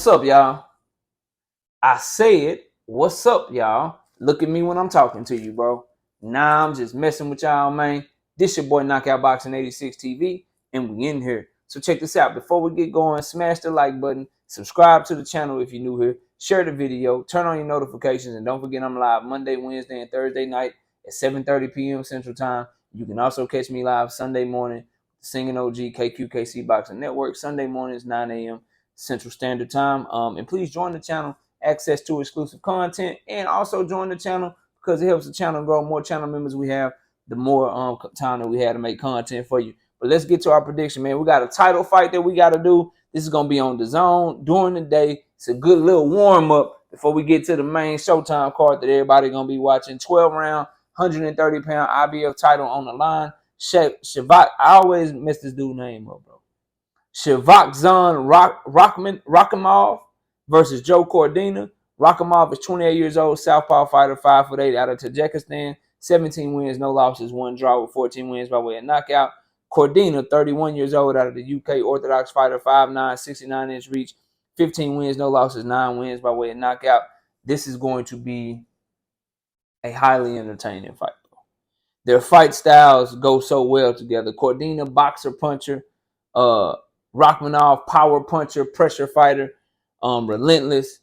What's up, y'all? I said, what's up, y'all? Look at me when I'm talking to you, bro. Nah, I'm just messing with y'all, man. This your boy Knockout Boxing 86 TV, and we in here. So check this out. Before we get going, smash the like button, subscribe to the channel if you're new here, share the video, turn on your notifications, and don't forget I'm live Monday, Wednesday, and Thursday night at 7:30 p.m. Central Time. You can also catch me live Sunday morning, Singing OG KQKC Boxing Network, Sunday mornings 9 a.m. Central Standard Time. And please join the channel, access to exclusive content, and also join the channel because it helps the channel grow. More channel members we have, the more time that we have to make content for you. But let's get to our prediction, man. We got a title fight that we got to do. This is going to be on the zone during the day. It's a good little warm-up before we get to the main Showtime card that everybody going to be watching. 12-round, 130-pound IBF title on the line. Shavkat, I always mess this dude's name up, bro. Shavkat Rakhimov versus Joe Cordina. Rakhimov is 28 years old, southpaw fighter, 5'8", out of Tajikistan. 17 wins, no losses, 1 draw with 14 wins by way of knockout. Cordina, 31 years old, out of the UK, orthodox fighter, 5'9", 69-inch reach, 15 wins, no losses, 9 wins by way of knockout. This is going to be a highly entertaining fight. Their fight styles go so well together. Cordina, boxer puncher, Rakhimov, power puncher, pressure fighter, relentless.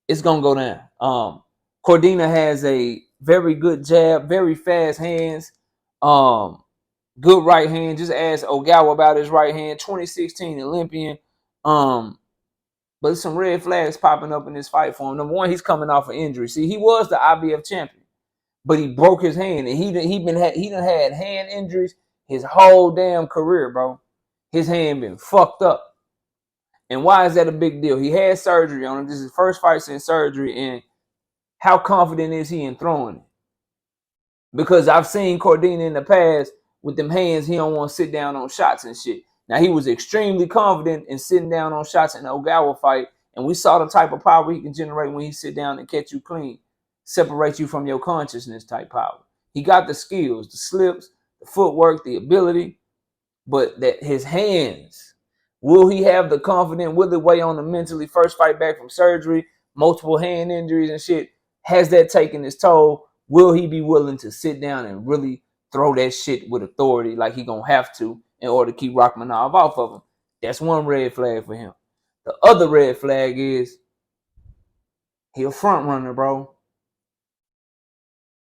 It's gonna go down. Cordina has a very good jab, very fast hands, good right hand. Just ask Ogawa about his right hand. 2016 Olympian. But there's some red flags popping up in this fight for him. Number one, he's coming off an injury. See, he was the IBF champion, but he broke his hand, and he done had hand injuries his whole damn career, bro. His hand been fucked up. And why is that a big deal? He had surgery on him. This is his first fight since surgery, and how confident is he in throwing it? Because I've seen Cordina in the past with them hands, he don't want to sit down on shots and shit. Now, he was extremely confident in sitting down on shots in the Ogawa fight, and we saw the type of power he can generate when he sit down and catch you clean, separate you from your consciousness type power. He got the skills, the slips, the footwork, the ability, but that his hands, will he have the confidence? Will it weigh on him mentally? First fight back from surgery, multiple hand injuries and shit. Has that taken its toll? Will he be willing to sit down and really throw that shit with authority like he gonna have to in order to keep Rakhimov off of him? That's one red flag for him. The other red flag is he a front runner, bro.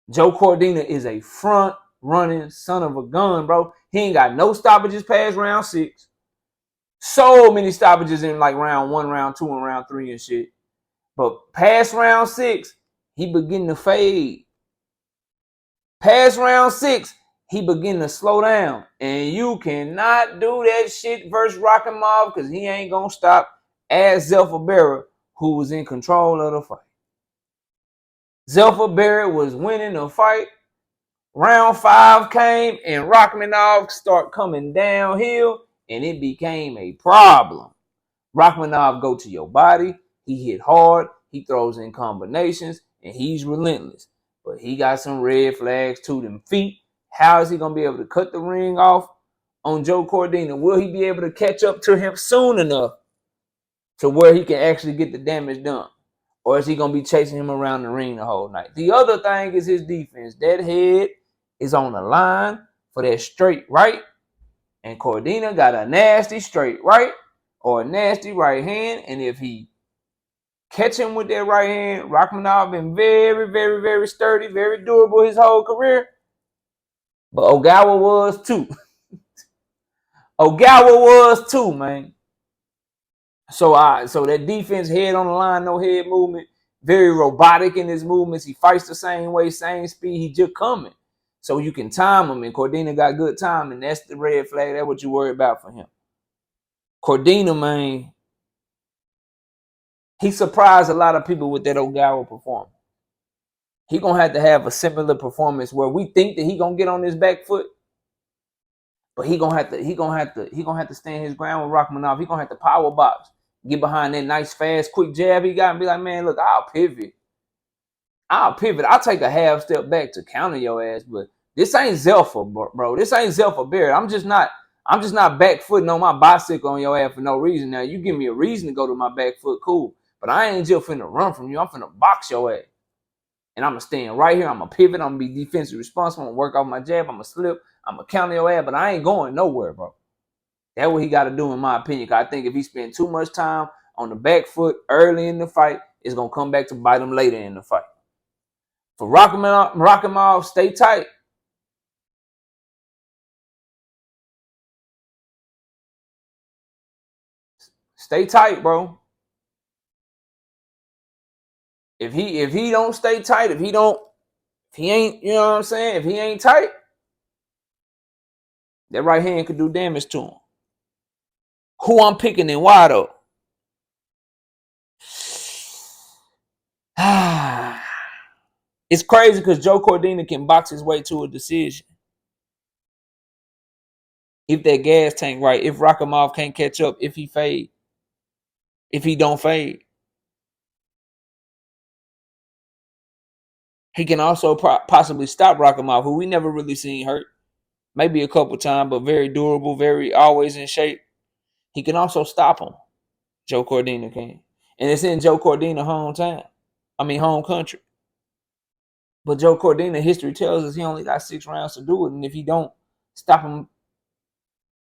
Joe Cordina is a front running son of a gun, bro. He ain't got no stoppages past round 6. So many stoppages in like round 1, round 2, and round 3 and shit. But past round 6, he begin to fade. Past round 6, he begin to slow down. And you cannot do that shit versus Rakhimov because he ain't going to stop as Zelfa Barrett, who was in control of the fight. Zelfa Barrett was winning the fight. Round 5 came and Rakhimov start coming downhill, and it became a problem. Rakhimov go to your body. He hit hard. He throws in combinations, and he's relentless. But he got some red flags to them feet. How is he going to be able to cut the ring off on Joe Cordina? Will he be able to catch up to him soon enough to where he can actually get the damage done? Or is he going to be chasing him around the ring the whole night? The other thing is his defense. That head is on the line for that straight right. And Cordina got a nasty straight right or a nasty right hand. And if he catch him with that right hand, Rakhimov been very, very, very sturdy, very durable his whole career. But Ogawa was too. Ogawa was too, man. So that defense, head on the line, no head movement, very robotic in his movements. He fights the same way, same speed. He just coming. So you can time him, and Cordina got good timing. That's the red flag. That's what you worry about for him. Cordina, man, he surprised a lot of people with that Ogawa performance. He gonna have a similar performance where we think that he gonna get on his back foot, but he gonna have to stand his ground with Rakhimov. He gonna have to power box, get behind that nice, fast, quick jab he got, and be like, man, look, I'll pivot. I'll take a half step back to counter your ass, but this ain't Zelfa, bro. This ain't Zelfa Barrett. I'm just not back footing on my bicycle on your ass for no reason. Now, you give me a reason to go to my back foot, cool. But I ain't just finna run from you. I'm finna box your ass. And I'm going to stand right here. I'm going to pivot. I'm going to be defensive responsible. I'm going to work off my jab. I'm going to slip. I'm going to counter your ass. But I ain't going nowhere, bro. That's what he got to do, in my opinion. Because I think if he spend too much time on the back foot early in the fight, it's going to come back to bite him later in the fight. For Rakhimov, stay tight. Stay tight, bro. If he don't stay tight, if he ain't, you know what I'm saying? If he ain't tight, that right hand could do damage to him. Who I'm picking and why though? It's crazy because Joe Cordina can box his way to a decision. If that gas tank right, if Rakhimov can't catch up, if he fade, if he don't fade. He can also possibly stop Rakhimov, who we never really seen hurt. Maybe a couple times, but very durable, very always in shape. He can also stop him. Joe Cordina can. And it's in Joe Cordina hometown. Home country. But Joe Cordina, history tells us he only got 6 rounds to do it. And if he don't stop him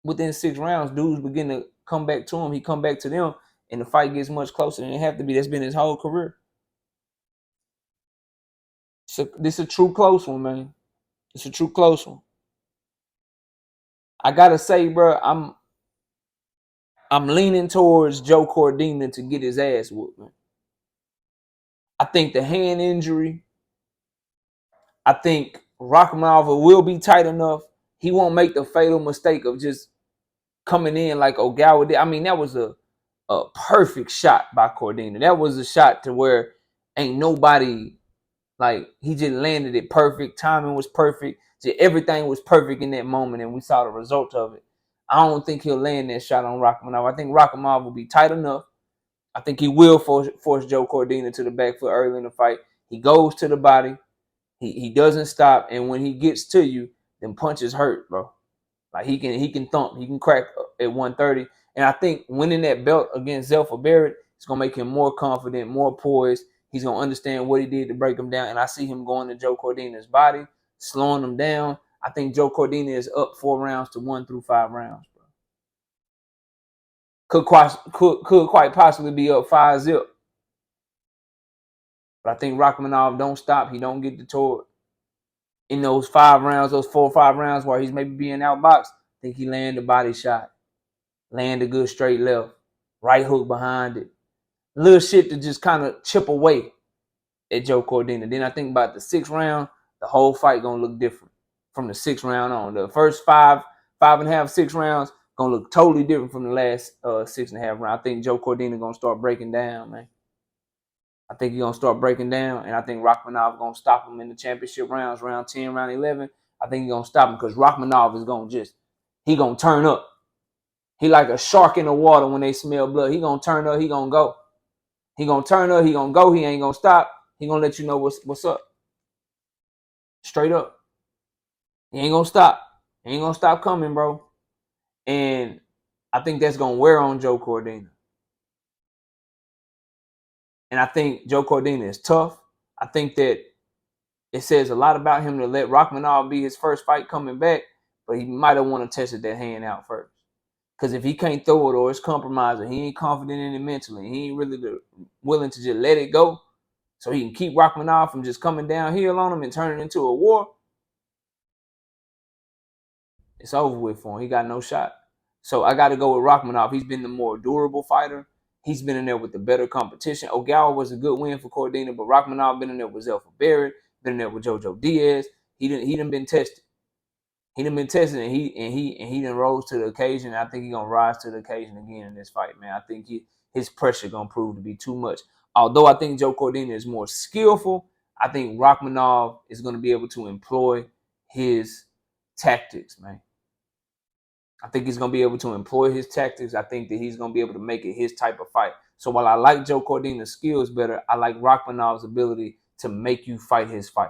within 6 rounds, dudes begin to come back to him. He come back to them, and the fight gets much closer than it have to be. That's been his whole career. So this is a true close one, man. It's a true close one. I gotta say, bro, I'm leaning towards Joe Cordina to get his ass whooped, man. I think the hand injury, I think Rakhimov will be tight enough. He won't make the fatal mistake of just coming in like Ogawa did. That was a perfect shot by Cordina. That was a shot to where ain't nobody, like, he just landed it perfect. Timing was perfect. Just everything was perfect in that moment, and we saw the result of it. I don't think he'll land that shot on Rakhimov. I think Rakhimov will be tight enough. I think he will force Joe Cordina to the back foot early in the fight. He goes to the body. He doesn't stop, and when he gets to you, them punches hurt, bro. Like he can thump, he can crack at 130. And I think winning that belt against Zelfa Barrett is gonna make him more confident, more poised. He's gonna understand what he did to break him down. And I see him going to Joe Cordina's body, slowing him down. I think Joe Cordina is up 4 rounds to 1 through 5 rounds, bro. Could quite possibly be up 5-0. But I think Rakhimov don't stop. He don't get detoured. In those 5 rounds, those 4 or 5 rounds where he's maybe being outboxed, I think he landed a body shot. Land a good straight left. Right hook behind it. Little shit to just kind of chip away at Joe Cordina. Then I think about the 6th round, the whole fight gonna look different from the 6th round on. The first 5.5, 6 rounds gonna look totally different from the last 6.5 rounds. I think Joe Cordina gonna start breaking down, man. I think he's gonna start breaking down, and I think Rakhimov gonna stop him in the championship rounds, round 10, round 11. I think he's gonna stop him because Rakhimov is gonna turn up. He like a shark in the water when they smell blood. He gonna turn up. He gonna go. He gonna turn up. He gonna go. He ain't gonna stop. He gonna let you know what's up. Straight up. He ain't gonna stop. He ain't gonna stop coming, bro. And I think that's gonna wear on Joe Cordina. And I think Joe Cordina is tough. I think that it says a lot about him to let Rakhimov be his first fight coming back, but he might have want to test that hand out first. Because if he can't throw it or it's compromising, he ain't confident in it mentally, he ain't really willing to just let it go so he can keep Rakhimov from just coming downhill on him and turning into a war, it's over with for him. He got no shot. So I got to go with Rakhimov. He's been the more durable fighter. He's been in there with the better competition. Ogawa was a good win for Cordina, but Rakhimov been in there with Zelfa Barrett, been in there with JoJo Diaz. He done been tested. He done been tested, and he done rose to the occasion. I think he gonna rise to the occasion again in this fight, man. I think his pressure gonna prove to be too much. Although I think Joe Cordina is more skillful, I think Rakhimov is gonna be able to employ his tactics, man. I think he's gonna be able to employ his tactics. I think that he's gonna be able to make it his type of fight. So while I like Joe Cordina's skills better, I like Rakhmanov's ability to make you fight his fight.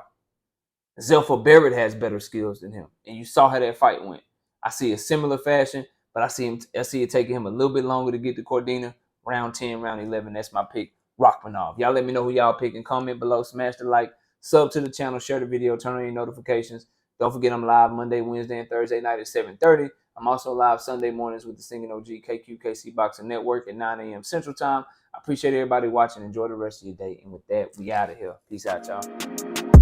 Zelfa Barrett has better skills than him, and you saw how that fight went. I see a similar fashion, but I see it taking him a little bit longer to get to Cordina. Round 10, round 11. That's my pick Rakhimov. Y'all let me know who y'all pick and comment below. Smash the like, sub to the channel, share the video, turn on your notifications. Don't forget I'm live Monday, Wednesday, and Thursday night at 7:30. I'm also live Sunday mornings with the Singing OG KQKC Boxing Network at 9 a.m. Central Time. I appreciate everybody watching. Enjoy the rest of your day. And with that, we out of here. Peace out, y'all.